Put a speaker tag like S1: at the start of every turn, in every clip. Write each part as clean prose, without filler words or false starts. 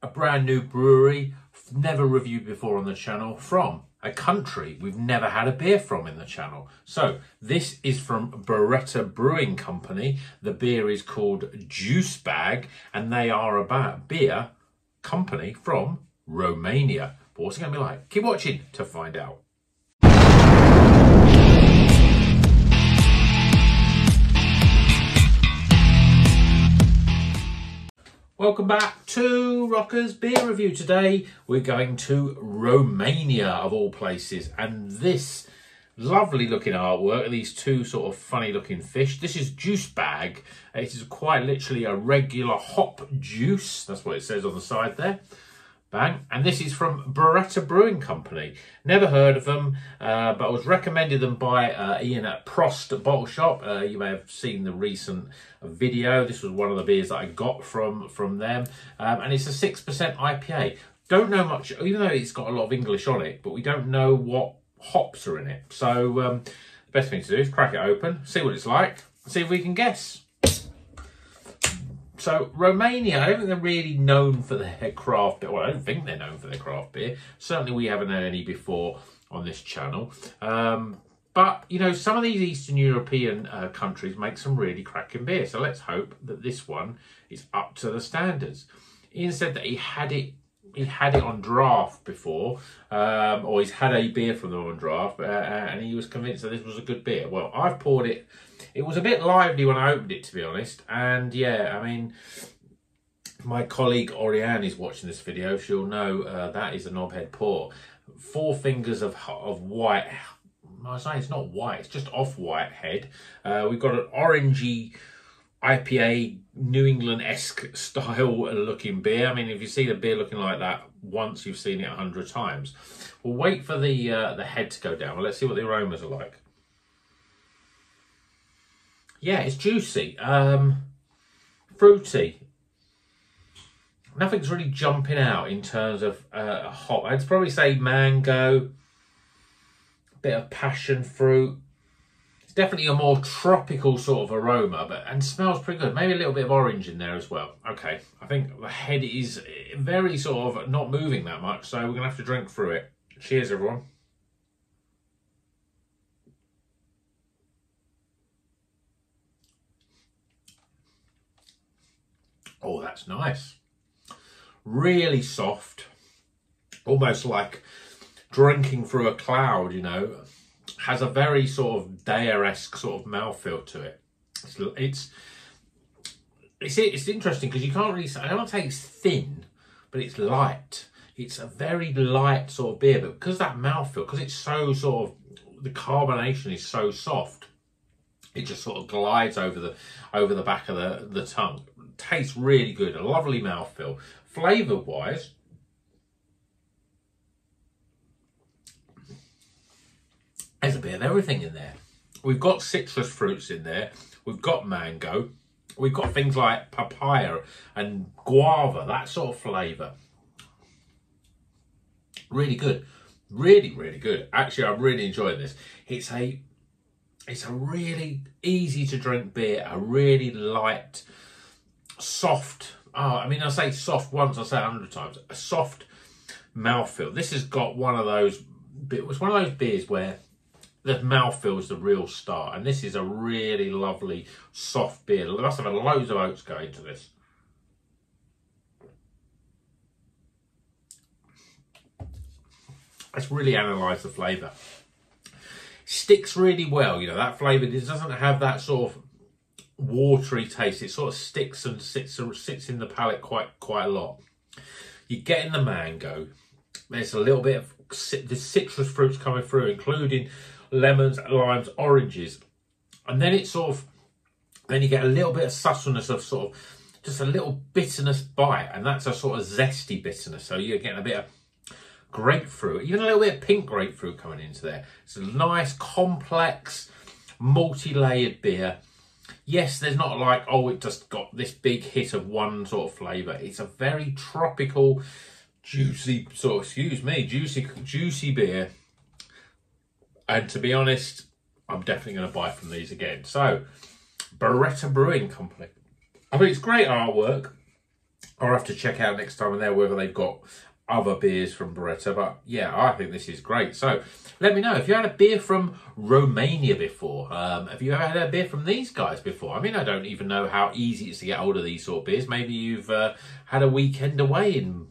S1: a brand new brewery, never reviewed before on the channel, from a country we've never had a beer from in the channel. So this is from Bereta Brewing Company. The beer is called Juice Bag, and they are a beer company from Romania. But what's it going to be like? Keep watching to find out. Welcome back to Rocker's Beer Review. Today we're going to Romania, of all places, and this lovely looking artwork, these two sort of funny looking fish. This is Juice Bag. It is quite literally a regular hop juice. That's what it says on the side there. Bang. And this is from Bereta Brewing Company. Never heard of them, but I was recommended them by Ian at Prost Bottle Shop. You may have seen the recent video. This was one of the beers that I got from them. And it's a 6% IPA. Don't know much, even though it's got a lot of English on it, but we don't know what hops are in it. So the best thing to do is crack it open, see what it's like, see if we can guess. So Romania, I don't think they're really known for their craft beer. Well, I don't think they're known for their craft beer. Certainly we haven't had any before on this channel. But, you know, some of these Eastern European countries make some really cracking beer. So let's hope that this one is up to the standards. Ian said that he had it on draft before, or he's had a beer from them on draft, and he was convinced that this was a good beer. Well, I've poured it. It was a bit lively when I opened it, to be honest. And yeah, I mean, my colleague Oriane is watching this video. She'll know that is a knobhead pour. 4 fingers of white. I say it's not white, it's just off-white head. We've got an orangey IPA, New England-esque style looking beer. I mean, if you see the beer looking like that once, you've seen it 100 times. We'll wait for the head to go down. Well, let's see what the aromas are like. Yeah, it's juicy, fruity. Nothing's really jumping out in terms of hop. I'd probably say mango, a bit of passion fruit. It's definitely a more tropical sort of aroma, and smells pretty good. Maybe a little bit of orange in there as well. Okay, I think the head is very sort of not moving that much, so we're going to have to drink through it. Cheers, everyone. Oh, that's nice. Really soft, almost like drinking through a cloud, you know. Has a very sort of Dare-esque sort of mouthfeel to it. It's interesting because you can't really say, I don't want to say it's thin, but it's light. It's a very light sort of beer, but because that mouthfeel, because it's so sort of, the carbonation is so soft, it just sort of glides over the back of the tongue. Tastes really good, a lovely mouthfeel. Flavour wise, there's a bit of everything in there. We've got citrus fruits in there, we've got mango, we've got things like papaya and guava, that sort of flavour. Really good, really, really good. Actually, I'm really enjoying this. It's a really easy to drink beer, a really light, soft, I mean, I say soft once, I say 100 times, a soft mouthfeel. This has got one of those, it was one of those beers where the mouthfeel is the real star, and this is a really lovely, soft beer. There must have had loads of oats going to this. Let's really analyse the flavour. Sticks really well, you know, that flavour doesn't have that sort of watery taste. It sort of sticks and sits in the palate quite a lot. You're getting the mango. There's a little bit of the citrus fruits coming through, including lemons, limes, oranges, and then it's sort of, then you get a little bit of subtleness of sort of just a little bitterness bite, and that's a sort of zesty bitterness. So you're getting a bit of grapefruit, even a little bit of pink grapefruit coming into there. It's a nice, complex, multi-layered beer. Yes, there's not like, oh, it just got this big hit of one sort of flavour. It's a very tropical, juicy, juicy beer. And to be honest, I'm definitely going to buy from these again. So, Bereta Brewing Company. I mean, it's great artwork. I'll have to check out next time I'm there whether they've got other beers from Bereta, but yeah, I think this is great. So let me know if you had a beer from Romania before. Have you ever had a beer from these guys before? I mean, I don't even know how easy it is to get hold of these sort of beers. Maybe you've had a weekend away in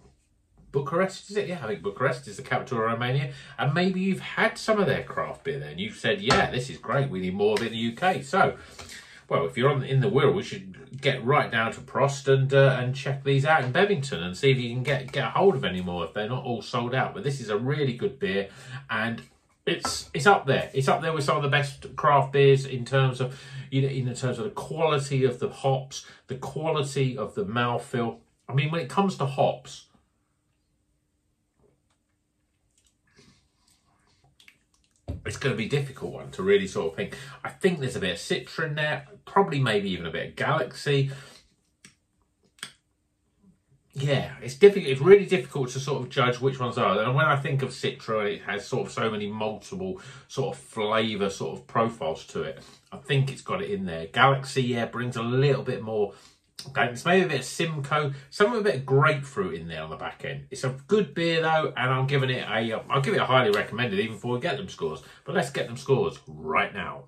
S1: Bucharest, is it? Yeah, I think Bucharest is the capital of Romania. And maybe you've had some of their craft beer there and you've said, yeah, this is great. We need more of it in the UK. So, well, if you're in the Wirral, we should get right down to Prost and check these out in Bevington and see if you can get a hold of any more if they're not all sold out. But this is a really good beer and it's up there. It's up there with some of the best craft beers in terms of, in terms of the quality of the hops, the quality of the mouthfeel. I mean, when it comes to hops, it's going to be a difficult one to really sort of think. I think there's a bit of Citra in there, probably maybe even a bit of Galaxy. Yeah, it's difficult. It's really difficult to sort of judge which ones are. And when I think of Citra, it has sort of so many multiple sort of flavour sort of profiles to it. I think it's got it in there. Galaxy, yeah, brings a little bit more. It's maybe a bit of Simcoe, some of a bit of grapefruit in there on the back end. It's a good beer though, and I'll give it a highly recommended even before we get them scores. But let's get them scores right now.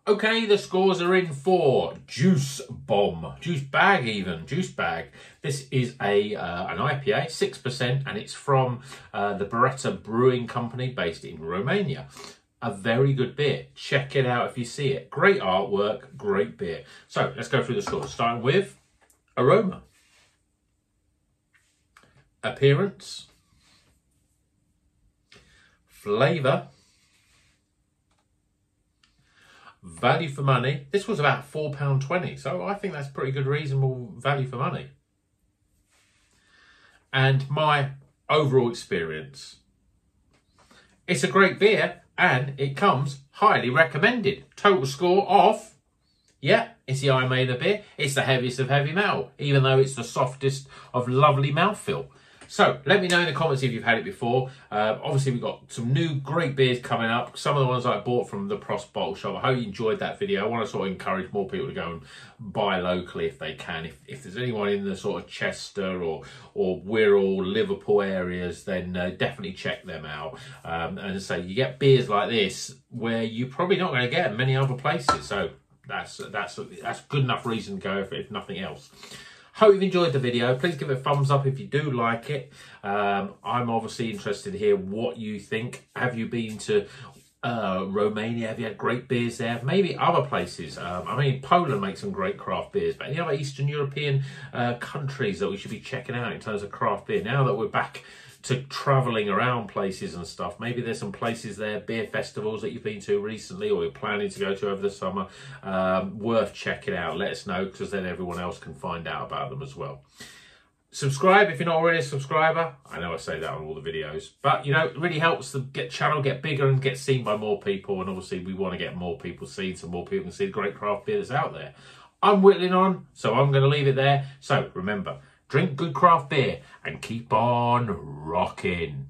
S1: Okay, the scores are in for Juice Bag. This is an IPA, 6%, and it's from the Bereta Brewing Company based in Romania. A very good beer. Check it out if you see it. Great artwork, great beer. So let's go through the scores, starting with aroma, appearance, flavour, value for money. This was about £4.20, so I think that's pretty good, reasonable value for money. And my overall experience. It's a great beer and it comes highly recommended. Total score of, yeah, it's the I Made a beer. It's the heaviest of heavy metal, even though it's the softest of lovely mouthfeel. So let me know in the comments if you've had it before. Obviously, we've got some new great beers coming up. Some of the ones I bought from the Prost Bottle Shop. I hope you enjoyed that video. I want to sort of encourage more people to go and buy locally if they can. If there's anyone in the sort of Chester or Wirral, Liverpool areas, then definitely check them out. And so you get beers like this where you're probably not going to get many other places. So that's good enough reason to go if nothing else. Hope you've enjoyed the video. Please give it a thumbs up if you do like it. I'm obviously interested to hear what you think. Have you been to Romania? Have you had great beers there? Maybe other places. I mean, Poland makes some great craft beers, but any other Eastern European countries that we should be checking out in terms of craft beer? Now that we're back to travelling around places and stuff, maybe there's some places there, beer festivals that you've been to recently or you're planning to go to over the summer, worth checking out. Let us know, because then everyone else can find out about them as well. Subscribe if you're not already a subscriber. I know I say that on all the videos, but you know, it really helps the channel get bigger and get seen by more people, and obviously we want to get more people seen so more people can see the great craft beer that's out there. I'm whittling on, so I'm going to leave it there. So remember, drink good craft beer and keep on rocking.